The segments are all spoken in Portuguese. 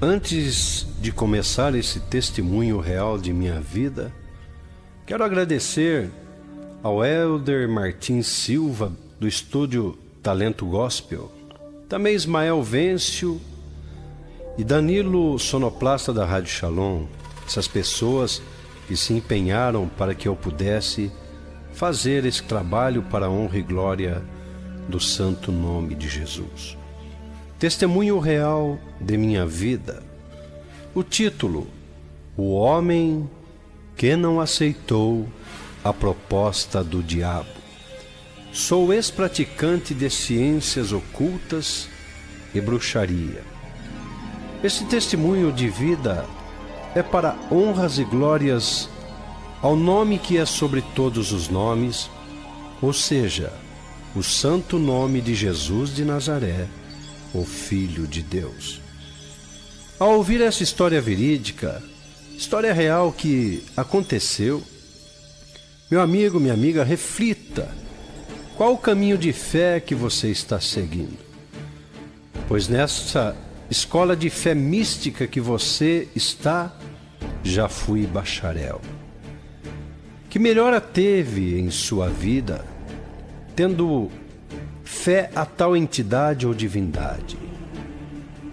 Antes de começar esse testemunho real de minha vida, quero agradecer ao Elder Martins Silva, do estúdio Talento Gospel, também Ismael Vêncio e Danilo Sonoplasta da Rádio Shalom, essas pessoas que se empenharam para que eu pudesse fazer esse trabalho para a honra e glória do santo nome de Jesus. Testemunho real de minha vida. O título: O homem que não aceitou a proposta do diabo. Sou ex-praticante de ciências ocultas e bruxaria. Esse testemunho de vida é para honras e glórias ao nome que é sobre todos os nomes, ou seja, o santo nome de Jesus de Nazaré, o Filho de Deus. Ao ouvir essa história verídica, história real que aconteceu, meu amigo, minha amiga, reflita qual o caminho de fé que você está seguindo. Pois nessa escola de fé mística que você está, já fui bacharel. Que melhora teve em sua vida, tendo fé a tal entidade ou divindade?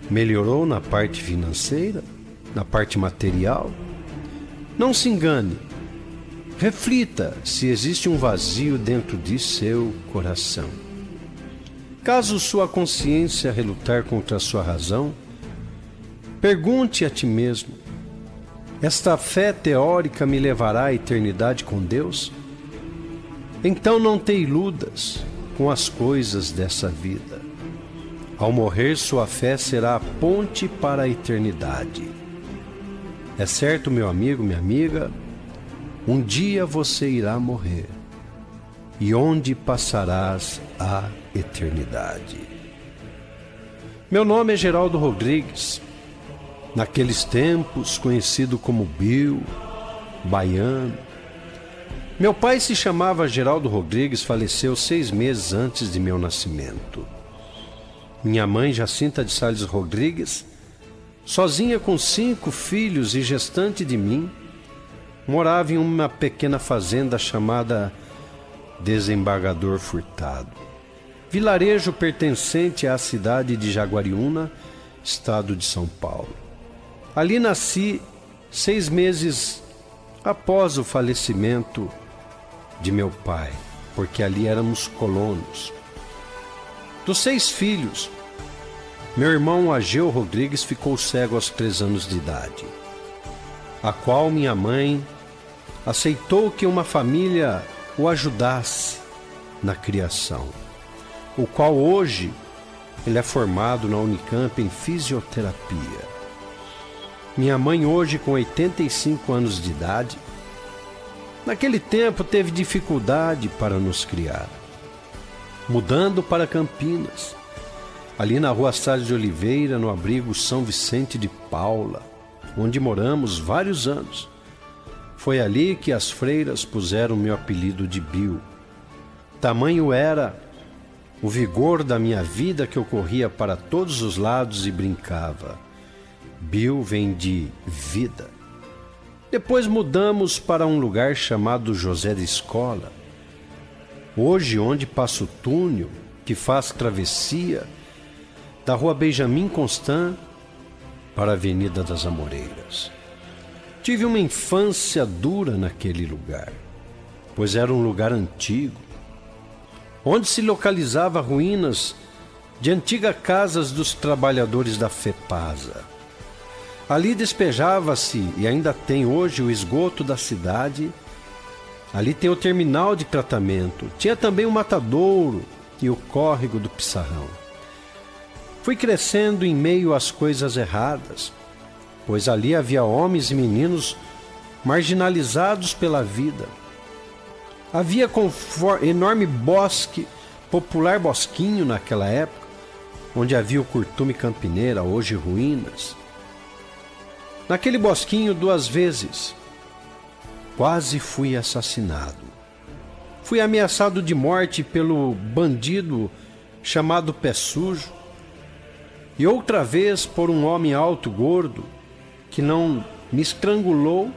Melhorou na parte financeira? Na parte material? Não se engane. Reflita se existe um vazio dentro de seu coração. Caso sua consciência relutar contra a sua razão, pergunte a ti mesmo: esta fé teórica me levará à eternidade com Deus? Então não te iludas com as coisas dessa vida. Ao morrer, sua fé será a ponte para a eternidade. É certo, meu amigo, minha amiga, um dia você irá morrer. E onde passarás a eternidade? Meu nome é Geraldo Rodrigues. Naqueles tempos, conhecido como Bill, baiano. Meu pai se chamava Geraldo Rodrigues, faleceu 6 meses antes de meu nascimento. Minha mãe, Jacinta de Sales Rodrigues, sozinha com 5 filhos e gestante de mim, morava em uma pequena fazenda chamada Desembargador Furtado, vilarejo pertencente à cidade de Jaguariúna, estado de São Paulo. Ali nasci 6 meses após o falecimento de meu pai, porque ali éramos colonos. Dos 6 filhos, meu irmão Ageu Rodrigues ficou cego aos 3 anos de idade, a qual minha mãe aceitou que uma família o ajudasse na criação, o qual hoje ele é formado na Unicamp em fisioterapia. Minha mãe hoje com 85 anos de idade, naquele tempo teve dificuldade para nos criar, mudando para Campinas, ali na rua Salles de Oliveira, no abrigo São Vicente de Paula, onde moramos vários anos. Foi ali que as freiras puseram meu apelido de Bill. Tamanho era o vigor da minha vida que eu corria para todos os lados e brincava. Bill vem de vida. Depois mudamos para um lugar chamado José da Escola, hoje onde passa o túnel que faz travessia da rua Benjamin Constant para a Avenida das Amoreiras. Tive uma infância dura naquele lugar, pois era um lugar antigo, onde se localizava ruínas de antigas casas dos trabalhadores da FEPASA. Ali despejava-se, e ainda tem hoje, o esgoto da cidade. Ali tem o terminal de tratamento. Tinha também o matadouro e o córrego do Pissarrão. Fui crescendo em meio às coisas erradas, pois ali havia homens e meninos marginalizados pela vida. Havia enorme bosque, popular bosquinho naquela época, onde havia o Curtume Campineira, hoje ruínas. Naquele bosquinho 2 vezes, quase fui assassinado. Fui ameaçado de morte pelo bandido chamado Pé Sujo, e outra vez por um homem alto, gordo, que não me estrangulou,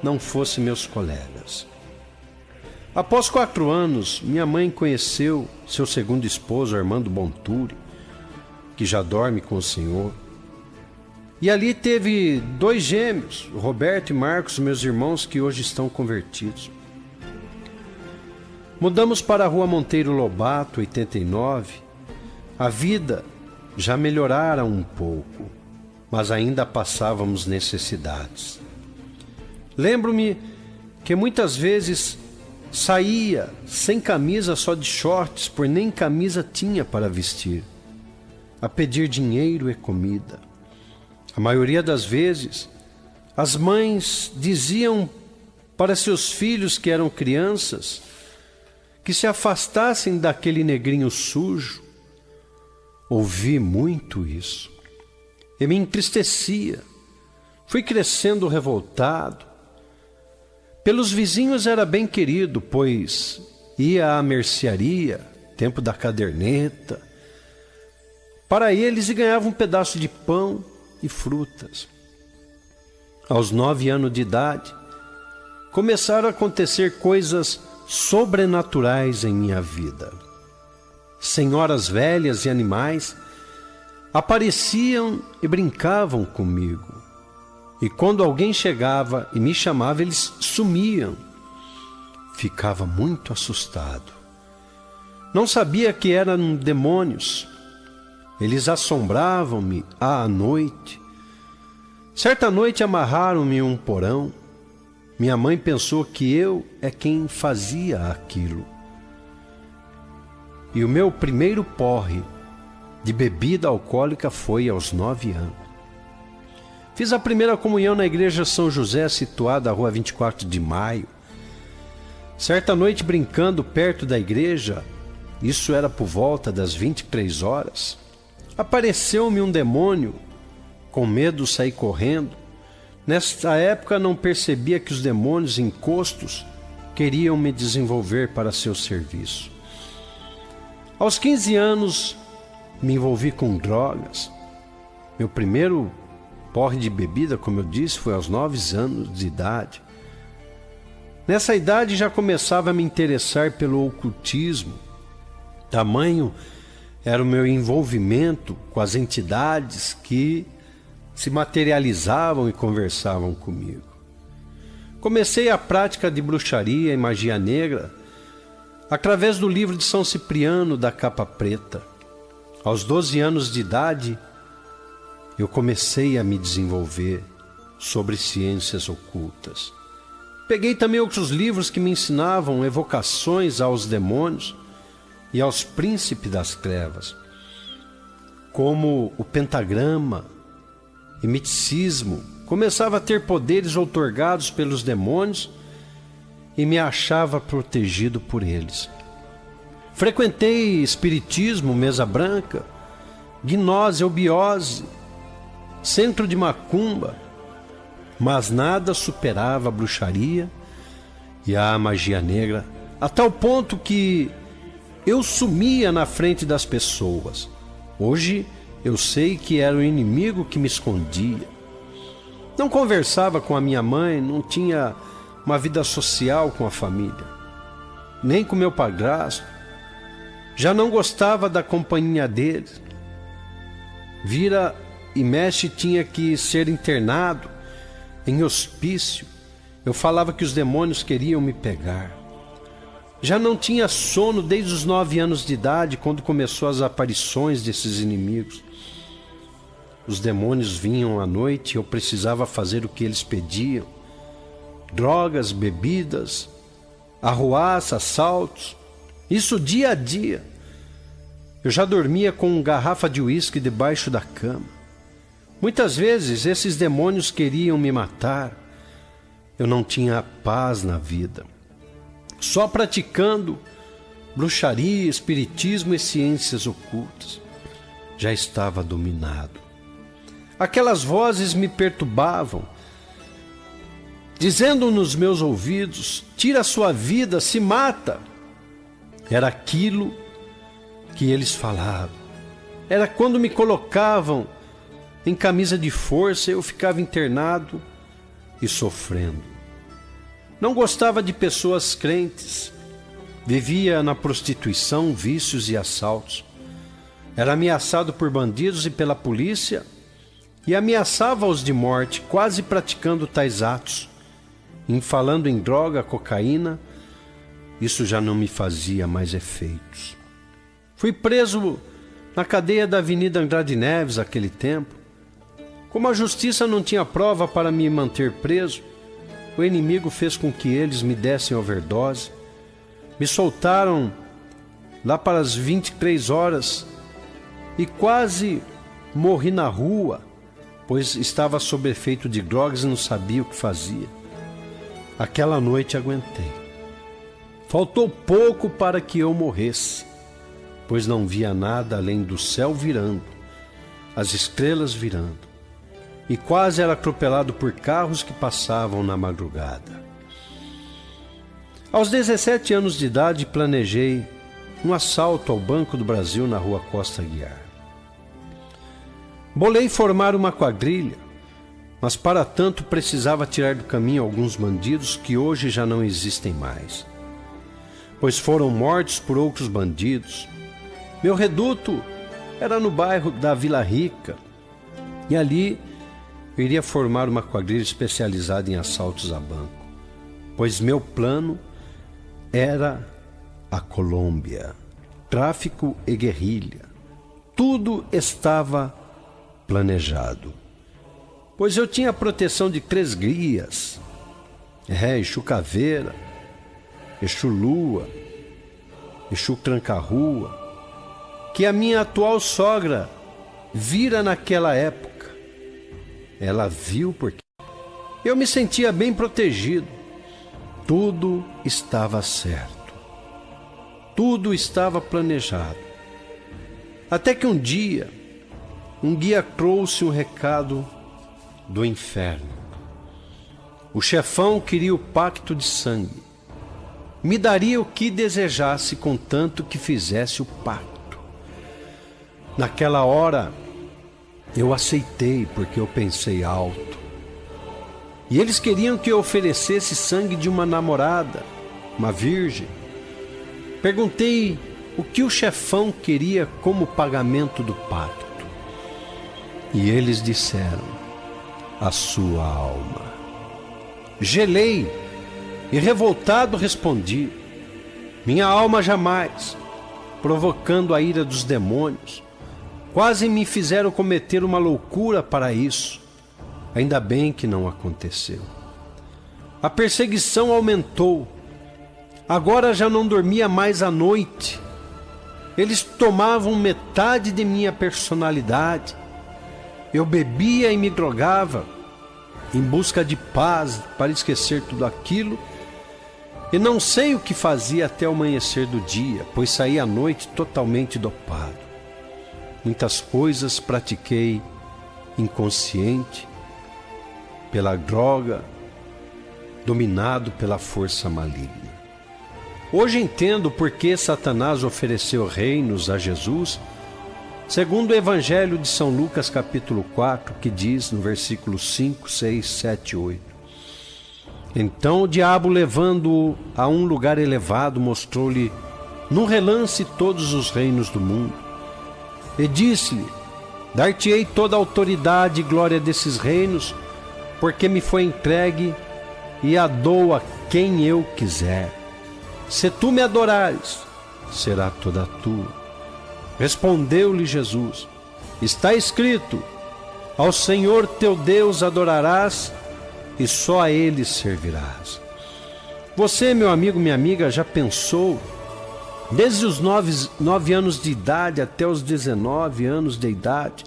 não fosse meus colegas. Após 4 anos, minha mãe conheceu seu segundo esposo, Armando Bonturi, que já dorme com o Senhor. E ali teve 2 gêmeos, Roberto e Marcos, meus irmãos, que hoje estão convertidos. Mudamos para a Rua Monteiro Lobato, 89. A vida já melhorara um pouco, mas ainda passávamos necessidades. Lembro-me que muitas vezes saía sem camisa, só de shorts, por nem camisa tinha para vestir, a pedir dinheiro e comida. A maioria das vezes, as mães diziam para seus filhos que eram crianças que se afastassem daquele negrinho sujo. Ouvi muito isso e me entristecia. Fui crescendo revoltado. Pelos vizinhos era bem querido, pois ia à mercearia, tempo da caderneta, para eles e ganhava um pedaço de pão e frutas. Aos 9 anos de idade, começaram a acontecer coisas sobrenaturais em minha vida. Senhoras velhas e animais apareciam e brincavam comigo. E quando alguém chegava e me chamava, eles sumiam. Ficava muito assustado. Não sabia que eram demônios. Eles assombravam-me à noite. Certa noite amarraram-me em um porão. Minha mãe pensou que eu é quem fazia aquilo. E o meu primeiro porre de bebida alcoólica foi aos 9 anos. Fiz a primeira comunhão na igreja São José, situada na rua 24 de Maio. Certa noite, brincando perto da igreja, isso era por volta das 23 horas, apareceu-me um demônio. Com medo, saí correndo. Nesta época, não percebia que os demônios encostos queriam me desenvolver para seu serviço. Aos 15 anos, me envolvi com drogas. Meu primeiro porre de bebida, como eu disse, foi aos 9 anos de idade. Nessa idade já começava a me interessar pelo ocultismo. Tamanho era o meu envolvimento com as entidades que se materializavam e conversavam comigo. Comecei a prática de bruxaria e magia negra através do livro de São Cipriano da capa preta. Aos 12 anos de idade, eu comecei a me desenvolver sobre ciências ocultas. Peguei também outros livros que me ensinavam evocações aos demônios e aos príncipes das trevas, como o pentagrama e miticismo. Começava a ter poderes outorgados pelos demônios e me achava protegido por eles. Frequentei espiritismo, mesa branca, gnose, eubiose, centro de macumba, mas nada superava a bruxaria e a magia negra, a tal ponto que eu sumia na frente das pessoas. Hoje eu sei que era o inimigo que me escondia. Não conversava com a minha mãe, não tinha uma vida social com a família, nem com meu padrasto. Já não gostava da companhia deles. Vira e mexe tinha que ser internado em hospício. Eu falava que os demônios queriam me pegar. Já não tinha sono desde os 9 anos de idade, quando começou as aparições desses inimigos. Os demônios vinham à noite e eu precisava fazer o que eles pediam. Drogas, bebidas, arruaça, assaltos. Isso dia a dia. Eu já dormia com uma garrafa de uísque debaixo da cama. Muitas vezes esses demônios queriam me matar. Eu não tinha paz na vida. Só praticando bruxaria, espiritismo e ciências ocultas. Já estava dominado. Aquelas vozes me perturbavam, dizendo nos meus ouvidos: tira a sua vida, se mata. Era aquilo que eles falavam. Era quando me colocavam em camisa de força, eu ficava internado e sofrendo. Não gostava de pessoas crentes. Vivia na prostituição, vícios e assaltos. Era ameaçado por bandidos e pela polícia e ameaçava-os de morte, quase praticando tais atos. Falando em droga, cocaína, isso já não me fazia mais efeitos. Fui preso na cadeia da Avenida Andrade Neves naquele tempo. Como a justiça não tinha prova para me manter preso, o inimigo fez com que eles me dessem overdose. Me soltaram lá para as 23 horas e quase morri na rua, pois estava sob efeito de drogas e não sabia o que fazia. Aquela noite aguentei. Faltou pouco para que eu morresse, pois não via nada além do céu virando, as estrelas virando, e quase era atropelado por carros que passavam na madrugada. Aos 17 anos de idade, planejei um assalto ao Banco do Brasil na rua Costa Aguiar. Bolei formar uma quadrilha, mas para tanto precisava tirar do caminho alguns bandidos que hoje já não existem mais, pois foram mortos por outros bandidos. Meu reduto era no bairro da Vila Rica, e ali eu iria formar uma quadrilha especializada em assaltos a banco, pois meu plano era a Colômbia, tráfico e guerrilha. Tudo estava planejado, pois eu tinha a proteção de 3 guias, Exu Caveira, Exu Lua, Exu Tranca-Rua, que a minha atual sogra vira naquela época. Ela viu porque eu me sentia bem protegido. Tudo estava certo. Tudo estava planejado. Até que um dia, um guia trouxe um recado do inferno. O chefão queria o pacto de sangue. Me daria o que desejasse, contanto que fizesse o pacto. Naquela hora, eu aceitei, porque eu pensei alto. E eles queriam que eu oferecesse sangue de uma namorada, uma virgem. Perguntei o que o chefão queria como pagamento do pacto. E eles disseram: a sua alma. Gelei e revoltado respondi: minha alma jamais, provocando a ira dos demônios. Quase me fizeram cometer uma loucura para isso. Ainda bem que não aconteceu. A perseguição aumentou. Agora já não dormia mais à noite. Eles tomavam metade de minha personalidade. Eu bebia e me drogava em busca de paz para esquecer tudo aquilo. E não sei o que fazia até o amanhecer do dia, pois saí à noite totalmente dopado. Muitas coisas pratiquei inconsciente, pela droga, dominado pela força maligna. Hoje entendo por que Satanás ofereceu reinos a Jesus, segundo o Evangelho de São Lucas capítulo 4, que diz no versículo 5, 6, 7 e 8. Então o diabo, levando-o a um lugar elevado, mostrou-lhe num relance todos os reinos do mundo, e disse-lhe: dar-te-ei toda a autoridade e glória desses reinos, porque me foi entregue, e a dou a quem eu quiser. Se tu me adorares, será toda tua. Respondeu-lhe Jesus: está escrito: ao Senhor teu Deus adorarás, e só a Ele servirás. Você, meu amigo, minha amiga, já pensou, desde os 9 anos de idade até os 19 anos de idade,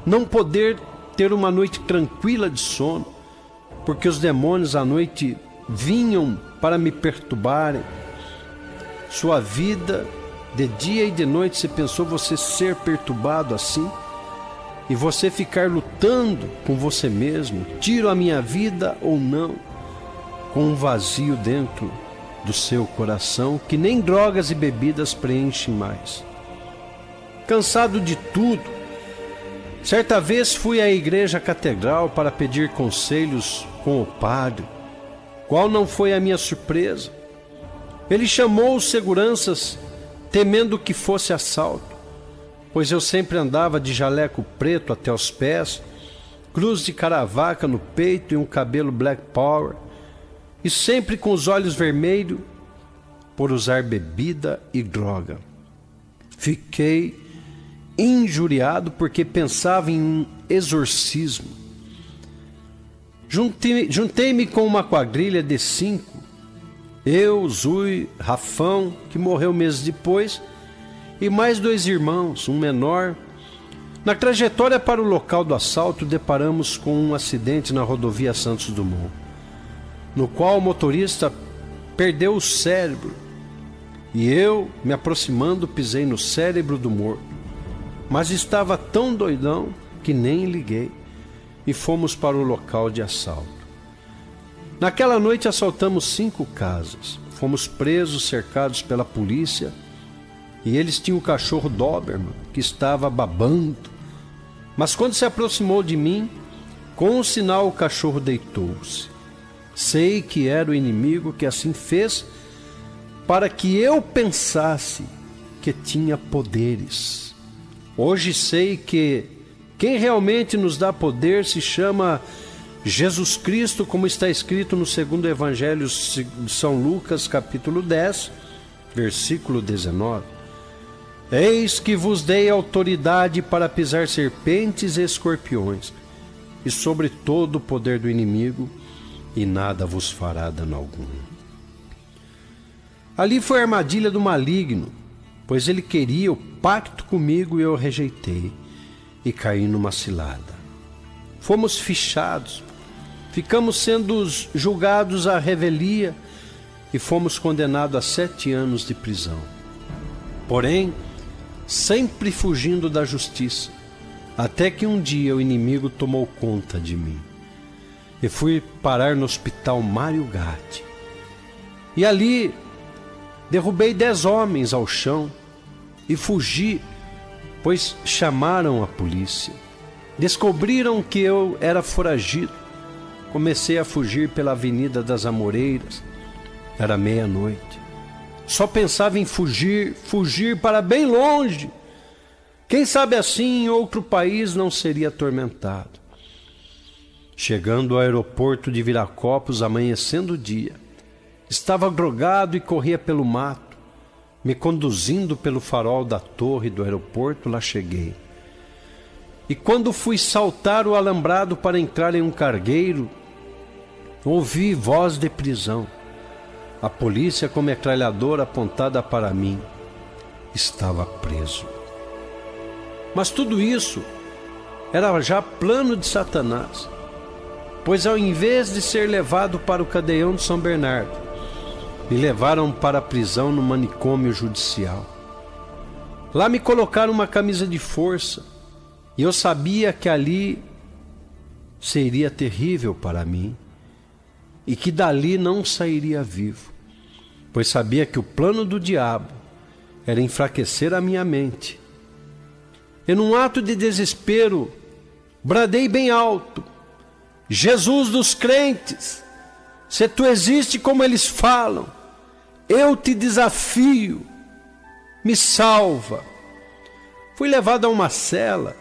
não poder ter uma noite tranquila de sono, porque os demônios à noite vinham para me perturbarem? Sua vida, de dia e de noite, você pensou você ser perturbado assim? E você ficar lutando com você mesmo, tiro a minha vida ou não, com um vazio dentro do seu coração que nem drogas e bebidas preenchem mais. Cansado de tudo, Certa vez fui à igreja catedral para pedir conselhos com o padre. Qual não foi a minha surpresa? Ele chamou os seguranças, temendo que fosse assalto, pois eu sempre andava de jaleco preto até os pés, cruz de caravaca no peito e um cabelo black power, e sempre com os olhos vermelhos por usar bebida e droga. Fiquei injuriado porque pensava em um exorcismo. Juntei-me com uma quadrilha de 5, eu, Zui, Rafão, que morreu meses depois, e mais 2 irmãos, um menor. Na trajetória para o local do assalto, deparamos com um acidente na rodovia Santos Dumont, no qual o motorista perdeu o cérebro, e eu, me aproximando, pisei no cérebro do morto. Mas estava tão doidão que nem liguei, e fomos para o local de assalto. Naquela noite assaltamos 5 casas. Fomos presos, cercados pela polícia, e eles tinham o cachorro Doberman, que estava babando. Mas quando se aproximou de mim, com um sinal o cachorro deitou-se. Sei que era o inimigo que assim fez para que eu pensasse que tinha poderes. Hoje sei que quem realmente nos dá poder se chama Jesus Cristo, como está escrito no segundo Evangelho de São Lucas, capítulo 10, versículo 19. Eis que vos dei autoridade para pisar serpentes e escorpiões, e sobre todo o poder do inimigo, e nada vos fará dano algum. Ali foi a armadilha do maligno, pois ele queria o pacto comigo e eu rejeitei, e caí numa cilada. Fomos fichados, ficamos sendo julgados à revelia e fomos condenados a 7 anos de prisão. Porém, sempre fugindo da justiça, até que um dia o inimigo tomou conta de mim. E fui parar no hospital Mário Gatti. E ali derrubei 10 homens ao chão e fugi, pois chamaram a polícia. Descobriram que eu era foragido. Comecei a fugir pela Avenida das Amoreiras. Era meia-noite. Só pensava em fugir para bem longe. Quem sabe assim em outro país não seria atormentado. Chegando ao aeroporto de Viracopos, amanhecendo o dia, estava drogado e corria pelo mato. Me conduzindo pelo farol da torre do aeroporto, lá cheguei. E quando fui saltar o alambrado para entrar em um cargueiro, ouvi voz de prisão. A polícia com metralhadora apontada para mim. Estava preso. Mas tudo isso era já plano de Satanás, pois ao invés de ser levado para o cadeião de São Bernardo, me levaram para a prisão no manicômio judicial. Lá me colocaram uma camisa de força, e eu sabia que ali seria terrível para mim, e que dali não sairia vivo, pois sabia que o plano do diabo era enfraquecer a minha mente. E num ato de desespero, bradei bem alto: Jesus dos crentes, se tu existe como eles falam, eu te desafio, me salva. Fui levado a uma cela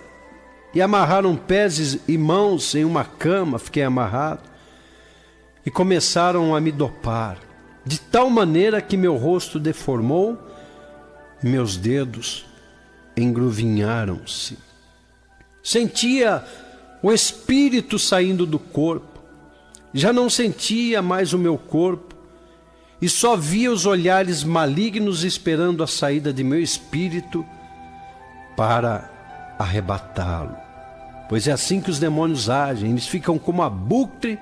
e amarraram pés e mãos em uma cama, fiquei amarrado, e começaram a me dopar, de tal maneira que meu rosto deformou e meus dedos engruvinharam-se. Sentia o espírito saindo do corpo, já não sentia mais o meu corpo, e só via os olhares malignos esperando a saída de meu espírito para arrebatá-lo. Pois é assim que os demônios agem, eles ficam como abutre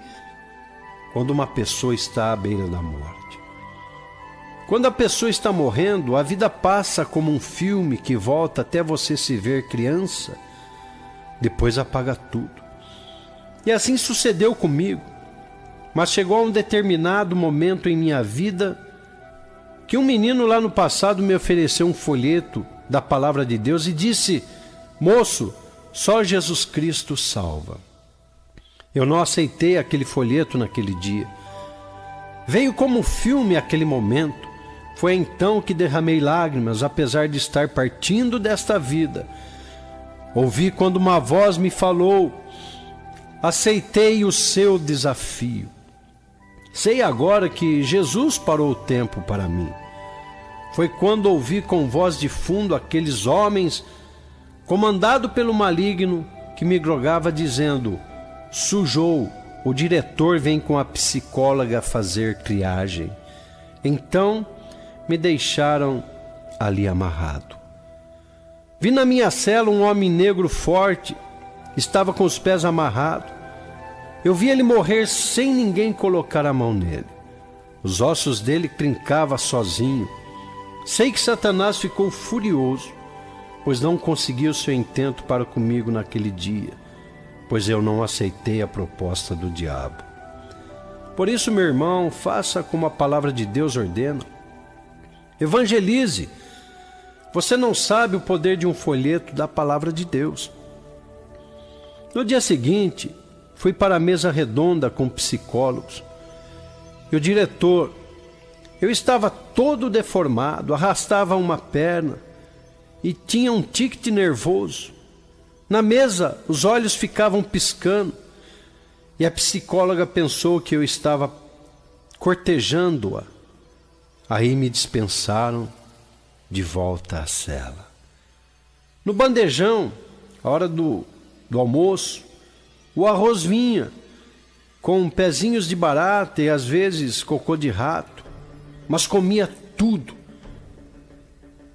quando uma pessoa está à beira da morte. Quando a pessoa está morrendo, a vida passa como um filme que volta até você se ver criança, depois apaga tudo. E assim sucedeu comigo. Mas chegou a um determinado momento em minha vida que um menino lá no passado me ofereceu um folheto da palavra de Deus e disse: moço, Só Jesus Cristo salva. Eu não aceitei aquele folheto naquele dia. Veio como um filme aquele momento. Foi então que derramei lágrimas, apesar de estar partindo desta vida. Ouvi quando uma voz me falou: aceitei o seu desafio. Sei agora que Jesus parou o tempo para mim. Foi quando ouvi com voz de fundo aqueles homens, comandado pelo maligno, que me drogava dizendo: sujou, o diretor vem com a psicóloga fazer triagem. Então me deixaram ali amarrado. Vi na minha cela um homem negro forte, estava com os pés amarrados. Eu vi ele morrer sem ninguém colocar a mão nele. Os ossos dele trincavam sozinho. Sei que Satanás ficou furioso, pois não conseguiu seu intento para comigo naquele dia, pois eu não aceitei a proposta do diabo. Por isso, meu irmão, faça como a palavra de Deus ordena. Evangelize. Você não sabe o poder de um folheto da palavra de Deus. No dia seguinte, fui para a mesa redonda com psicólogos. E o diretor, eu estava todo deformado, arrastava uma perna e tinha um tique nervoso. Na mesa, os olhos ficavam piscando e a psicóloga pensou que eu estava cortejando-a. Aí me dispensaram de volta à cela. No bandejão, a hora do almoço, o arroz vinha com pezinhos de barata e às vezes cocô de rato, mas comia tudo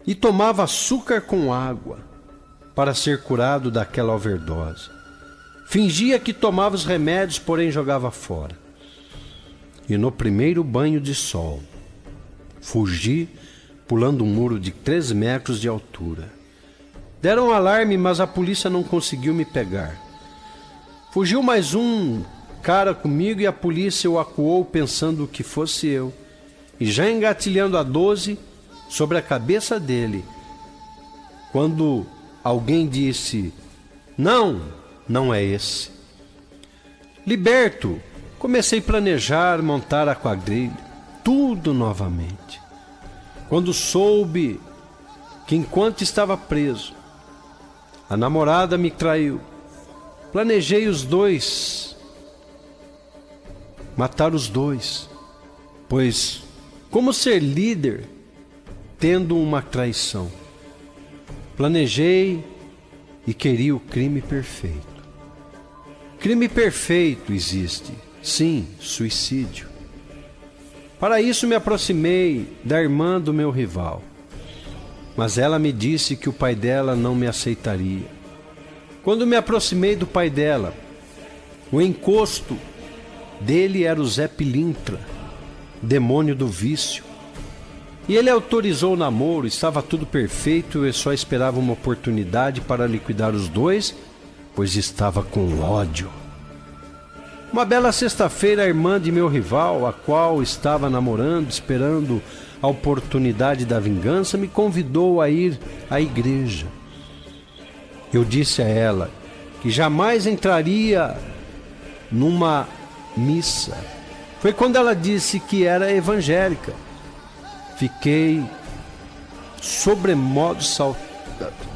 e tomava açúcar com água para ser curado daquela overdose. Fingia que tomava os remédios, porém jogava fora. E no primeiro banho de sol, fugi pulando um muro de 3 metros de altura. Deram um alarme, mas a polícia não conseguiu me pegar. Fugiu mais um cara comigo e a polícia o acuou pensando que fosse eu. E já engatilhando a 12 sobre a cabeça dele, quando alguém disse: não, não é esse. Liberto, comecei a planejar, montar a quadrilha, tudo novamente. Quando soube que enquanto estava preso, a namorada me traiu, planejei os dois, matar os dois, pois como ser líder tendo uma traição? Planejei e queria o crime perfeito. Crime perfeito existe, sim, suicídio. Para isso me aproximei da irmã do meu rival, mas ela me disse que o pai dela não me aceitaria. Quando me aproximei do pai dela, o encosto dele era o Zé Pilintra, demônio do vício. E ele autorizou o namoro, estava tudo perfeito, eu só esperava uma oportunidade para liquidar os dois, pois estava com ódio. Uma bela sexta-feira, a irmã de meu rival, a qual estava namorando, esperando a oportunidade da vingança, me convidou a ir à igreja. Eu disse a ela que jamais entraria numa missa. Foi quando ela disse que era evangélica. Fiquei sobremodo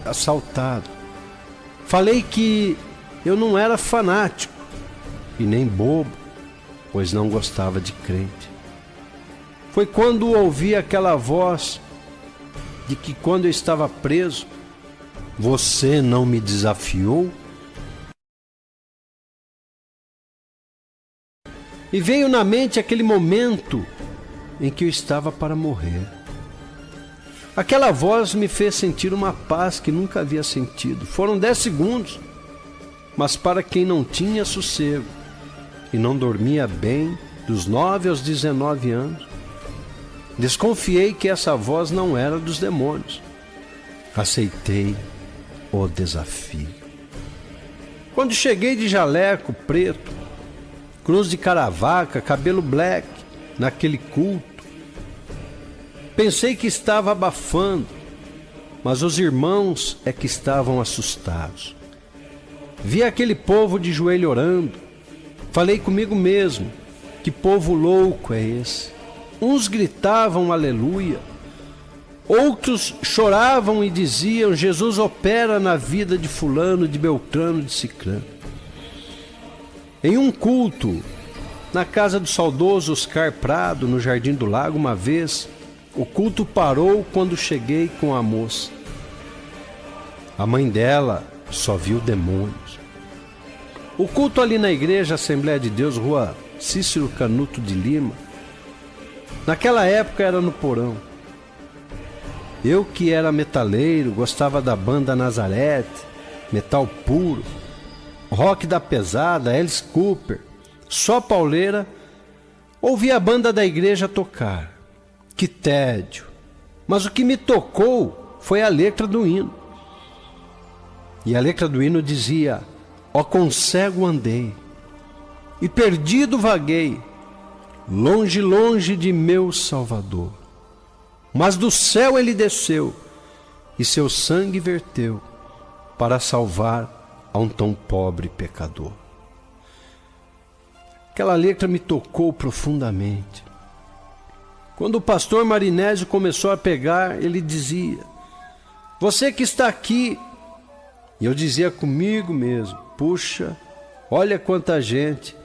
assaltado. Falei que eu não era fanático e nem bobo, pois não gostava de crente. Foi quando ouvi aquela voz de que quando eu estava preso, você não me desafiou? E veio na mente aquele momento em que eu estava para morrer. Aquela voz me fez sentir uma paz que nunca havia sentido. Foram 10 segundos, mas para quem não tinha sossego e não dormia bem, dos 9 aos 19 anos, desconfiei que essa voz não era dos demônios. Aceitei o desafio. Quando cheguei de jaleco preto, cruz de caravaca, cabelo black, naquele culto, pensei que estava abafando, mas os irmãos é que estavam assustados. Vi aquele povo de joelho orando. Falei comigo mesmo, que povo louco é esse? Uns gritavam aleluia, outros choravam e diziam: Jesus opera na vida de fulano, de Beltrano, de Cicrano. Em um culto, na casa do saudoso Oscar Prado, no Jardim do Lago, uma vez, o culto parou quando cheguei com a moça. A mãe dela só viu demônios. O culto ali na igreja Assembleia de Deus, Rua Cícero Canuto de Lima, naquela época era no porão. Eu que era metaleiro, gostava da banda Nazareth, metal puro, rock da pesada, Alice Cooper, só pauleira, ouvi a banda da igreja tocar. Que tédio! Mas o que me tocou foi a letra do hino. E a letra do hino dizia: ó quão cego andei, e perdido vaguei, longe, longe de meu Salvador. Mas do céu ele desceu, e seu sangue verteu, para salvar a um tão pobre pecador. Aquela letra me tocou profundamente. Quando o pastor Marinésio começou a pregar, ele dizia: você que está aqui. E eu dizia comigo mesmo: puxa, olha quanta gente.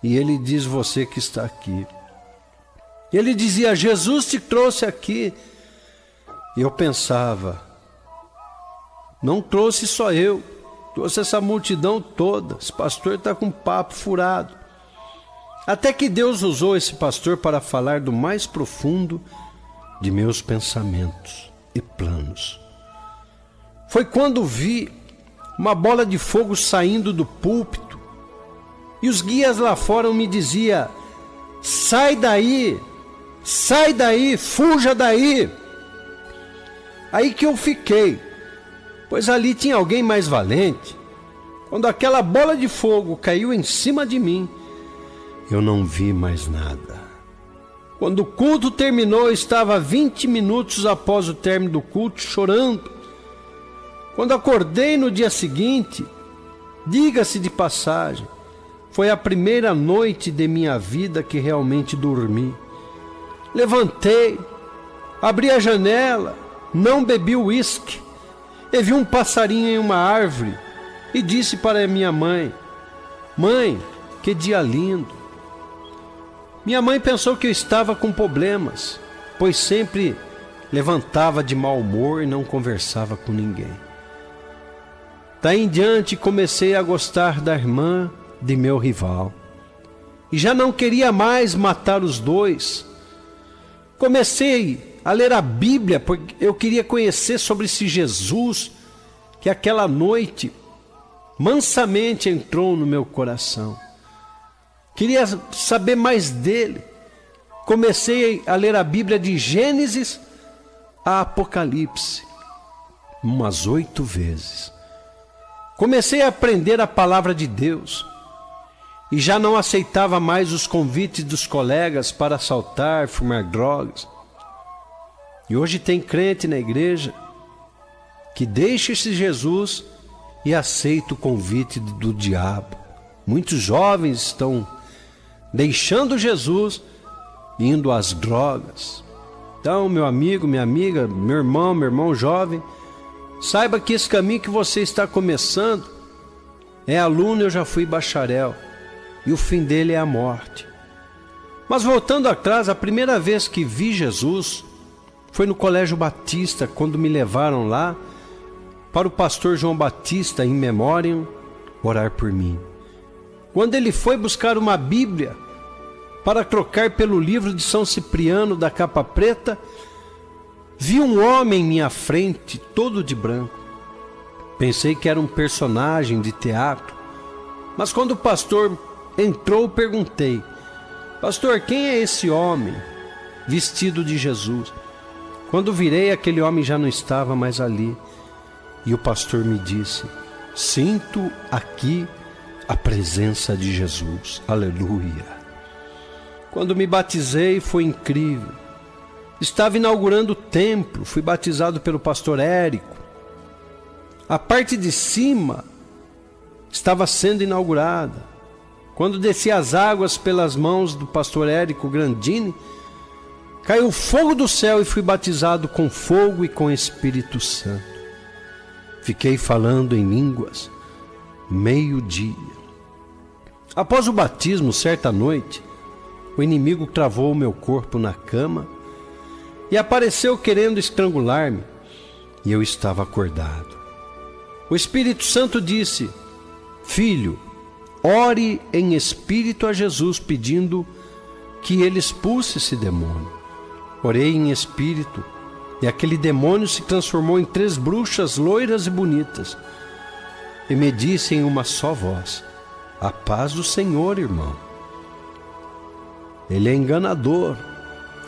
E ele diz: você que está aqui. Ele dizia: Jesus te trouxe aqui. E eu pensava: não trouxe só eu, trouxe essa multidão toda. Esse pastor está com papo furado. Até que Deus usou esse pastor para falar do mais profundo de meus pensamentos e planos. Foi quando vi uma bola de fogo saindo do púlpito, e os guias lá fora me diziam: sai daí, fuja daí. Aí que eu fiquei, pois ali tinha alguém mais valente. Quando aquela bola de fogo caiu em cima de mim, eu não vi mais nada. Quando o culto terminou, eu estava 20 minutos após o término do culto chorando. Quando acordei no dia seguinte, diga-se de passagem, foi a primeira noite de minha vida que realmente dormi. Levantei, abri a janela, não bebi uísque, e vi um passarinho em uma árvore e disse para minha mãe: mãe, que dia lindo. Minha mãe pensou que eu estava com problemas, pois sempre levantava de mau humor e não conversava com ninguém. Daí em diante comecei a gostar da irmã de meu rival, e já não queria mais matar os dois. Comecei a ler a Bíblia, porque eu queria conhecer sobre esse Jesus que aquela noite mansamente entrou no meu coração. Queria saber mais dele. Comecei a ler a Bíblia de Gênesis a Apocalipse, umas 8 vezes. Comecei a aprender a palavra de Deus e já não aceitava mais os convites dos colegas para assaltar, fumar drogas. E hoje tem crente na igreja que deixa esse Jesus e aceita o convite do diabo. Muitos jovens estão deixando Jesus, indo às drogas. Então, meu amigo, minha amiga, meu irmão jovem, saiba que esse caminho que você está começando é aluno, eu já fui bacharel, e o fim dele é a morte. Mas voltando atrás, a primeira vez que vi Jesus foi no Colégio Batista, quando me levaram lá para o pastor João Batista, in memoriam, orar por mim. Quando ele foi buscar uma Bíblia para trocar pelo livro de São Cipriano da capa preta, vi um homem em minha frente, todo de branco. Pensei que era um personagem de teatro, mas quando o pastor entrou, perguntei: pastor, quem é esse homem vestido de Jesus? Quando virei, aquele homem já não estava mais ali, e o pastor me disse: sinto aqui a presença de Jesus. Aleluia. Quando me batizei foi incrível. Estava inaugurando o templo, fui batizado pelo pastor Érico. A parte de cima estava sendo inaugurada. Quando desci as águas pelas mãos do pastor Érico Grandini, caiu fogo do céu e fui batizado com fogo e com Espírito Santo. Fiquei falando em línguas, meio-dia. Após o batismo, certa noite, o inimigo travou o meu corpo na cama e apareceu querendo estrangular-me, e eu estava acordado. O Espírito Santo disse: filho, ore em espírito a Jesus, pedindo que ele expulse esse demônio. Orei em espírito, e aquele demônio se transformou em 3 bruxas loiras e bonitas, e me disse em uma só voz: a paz do Senhor, irmão. Ele é enganador.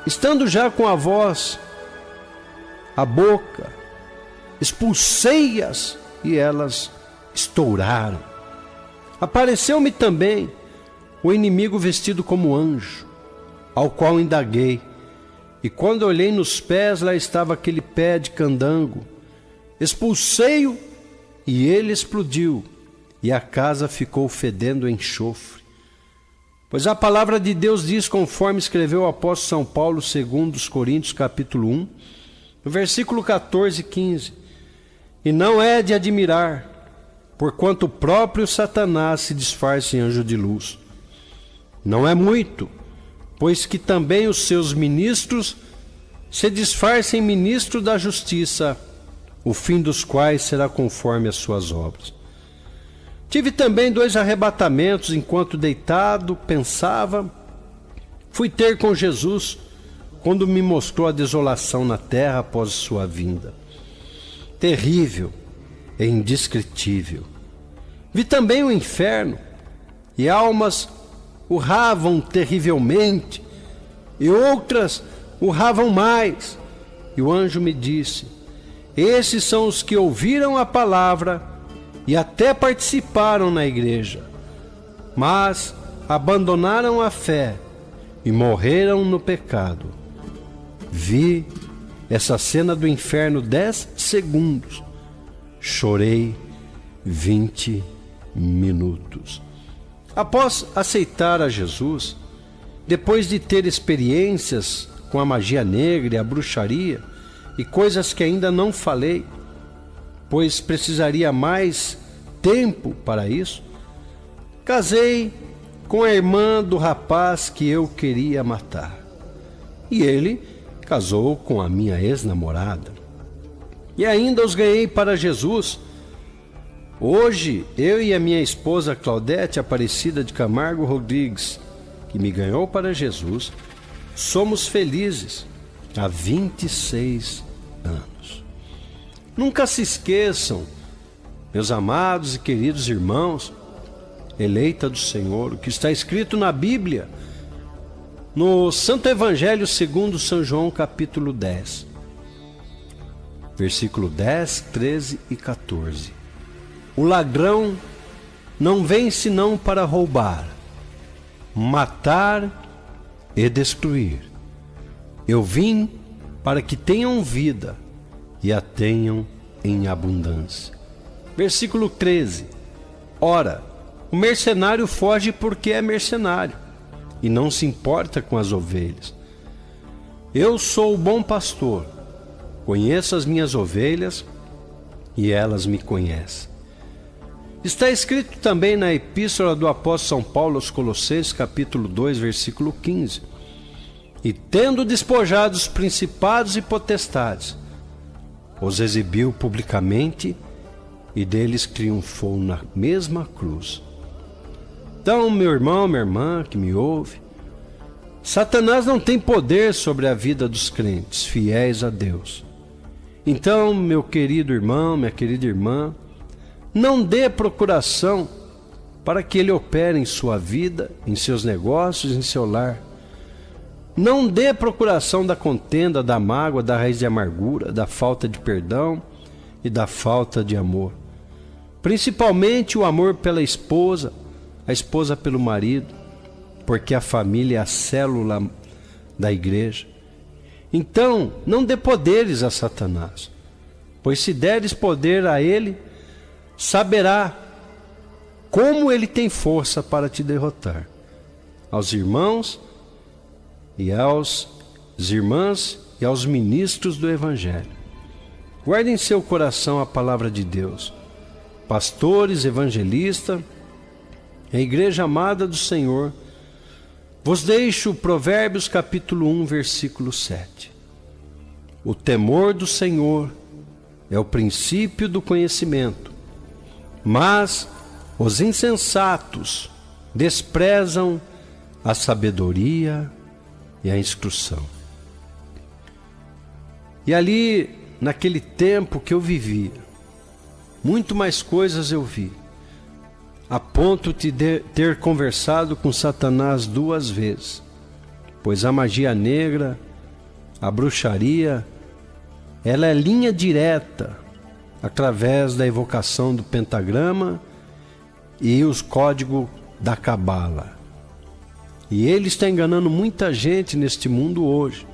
Estando já com a voz, a boca, expulsei-as e elas estouraram. Apareceu-me também o inimigo vestido como anjo, ao qual indaguei, e quando olhei nos pés, lá estava aquele pé de candango. Expulsei-o e ele explodiu, e a casa ficou fedendo enxofre. Pois a palavra de Deus diz, conforme escreveu o apóstolo São Paulo, segundo os Coríntios, capítulo 1, no versículo 14 e 15: e não é de admirar, porquanto o próprio Satanás se disfarça em anjo de luz. Não é muito, pois que também os seus ministros se disfarcem em ministros da justiça, o fim dos quais será conforme as suas obras. Tive também 2 arrebatamentos, enquanto deitado pensava, fui ter com Jesus, quando me mostrou a desolação na terra após sua vinda. Terrível e indescritível. Vi também o inferno, e almas urravam terrivelmente, e outras urravam mais. E o anjo me disse: esses são os que ouviram a palavra e até participaram na igreja, mas abandonaram a fé e morreram no pecado. Vi essa cena do inferno 10 segundos. Chorei 20 minutos. Após aceitar a Jesus, depois de ter experiências com a magia negra e a bruxaria e coisas que ainda não falei, pois precisaria mais tempo para isso, casei com a irmã do rapaz que eu queria matar. E ele casou com a minha ex-namorada. E ainda os ganhei para Jesus. Hoje, eu e a minha esposa Claudete Aparecida de Camargo Rodrigues, que me ganhou para Jesus, somos felizes há 26 anos. Nunca se esqueçam, meus amados e queridos irmãos, eleita do Senhor, o que está escrito na Bíblia, no Santo Evangelho segundo São João, capítulo 10, versículo 10, 13 e 14. O ladrão não vem senão para roubar, matar e destruir. Eu vim para que tenham vida e a tenham em abundância. Versículo 13. Ora, o mercenário foge porque é mercenário e não se importa com as ovelhas. Eu sou o bom pastor, conheço as minhas ovelhas e elas me conhecem. Está escrito também na epístola do apóstolo São Paulo aos Colossenses, capítulo 2, versículo 15: e tendo despojado os principados e potestades, os exibiu publicamente e deles triunfou na mesma cruz. Então, meu irmão, minha irmã que me ouve, Satanás não tem poder sobre a vida dos crentes fiéis a Deus. Então, meu querido irmão, minha querida irmã, não dê procuração para que ele opere em sua vida, em seus negócios, em seu lar. Não dê procuração da contenda, da mágoa, da raiz de amargura, da falta de perdão e da falta de amor. Principalmente o amor pela esposa, a esposa pelo marido, porque a família é a célula da igreja. Então, não dê poderes a Satanás, pois se deres poder a ele, saberá como ele tem força para te derrotar. Aos irmãos e às irmãs e aos ministros do Evangelho, guarde em seu coração a palavra de Deus. Pastores, evangelistas, a igreja amada do Senhor, vos deixo Provérbios capítulo 1, versículo 7. O temor do Senhor é o princípio do conhecimento, mas os insensatos desprezam a sabedoria e a instrução. E ali, naquele tempo que eu vivia, muito mais coisas eu vi, a ponto de ter conversado com Satanás 2 vezes, pois a magia negra, a bruxaria, ela é linha direta através da evocação do pentagrama e os códigos da cabala. E ele está enganando muita gente neste mundo hoje.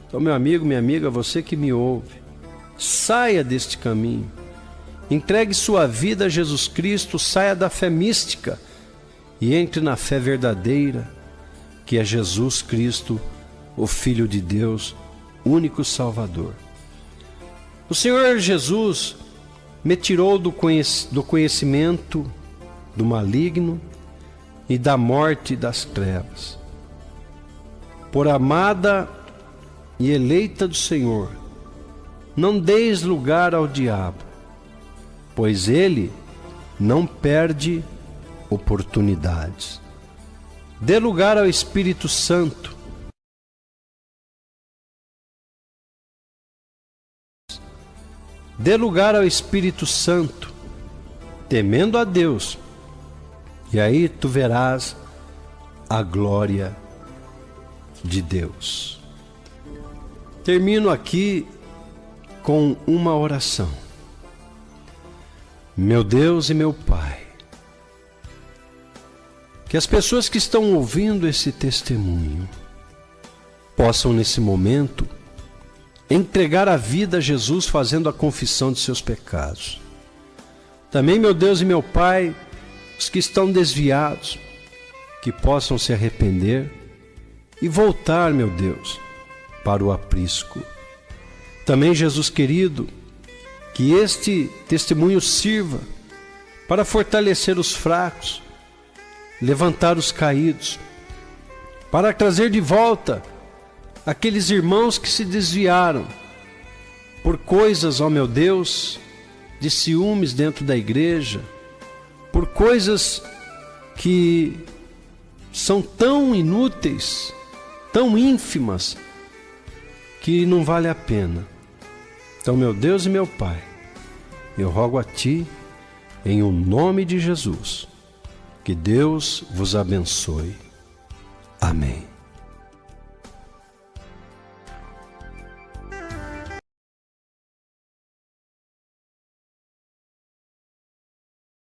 Então, meu amigo, minha amiga, você que me ouve, saia deste caminho. Entregue sua vida a Jesus Cristo, saia da fé mística e entre na fé verdadeira, que é Jesus Cristo, o Filho de Deus, único Salvador. O Senhor Jesus me tirou do conhecimento do maligno e da morte das trevas. Por amada e eleita do Senhor, não deis lugar ao diabo, pois ele não perde oportunidades. Dê lugar ao Espírito Santo. Dê lugar ao Espírito Santo, temendo a Deus, e aí tu verás a glória de Deus. Termino aqui com uma oração. Meu Deus e meu Pai, que as pessoas que estão ouvindo esse testemunho possam nesse momento entregar a vida a Jesus, fazendo a confissão de seus pecados. Também, meu Deus e meu Pai, os que estão desviados, que possam se arrepender e voltar, meu Deus, para o aprisco. Também, Jesus querido, que este testemunho sirva para fortalecer os fracos, levantar os caídos, para trazer de volta aqueles irmãos que se desviaram por coisas, ó meu Deus, de ciúmes dentro da igreja, por coisas que são tão inúteis, tão ínfimas, que não vale a pena. Então, meu Deus e meu Pai, eu rogo a Ti, em o nome de Jesus, que Deus vos abençoe. Amém.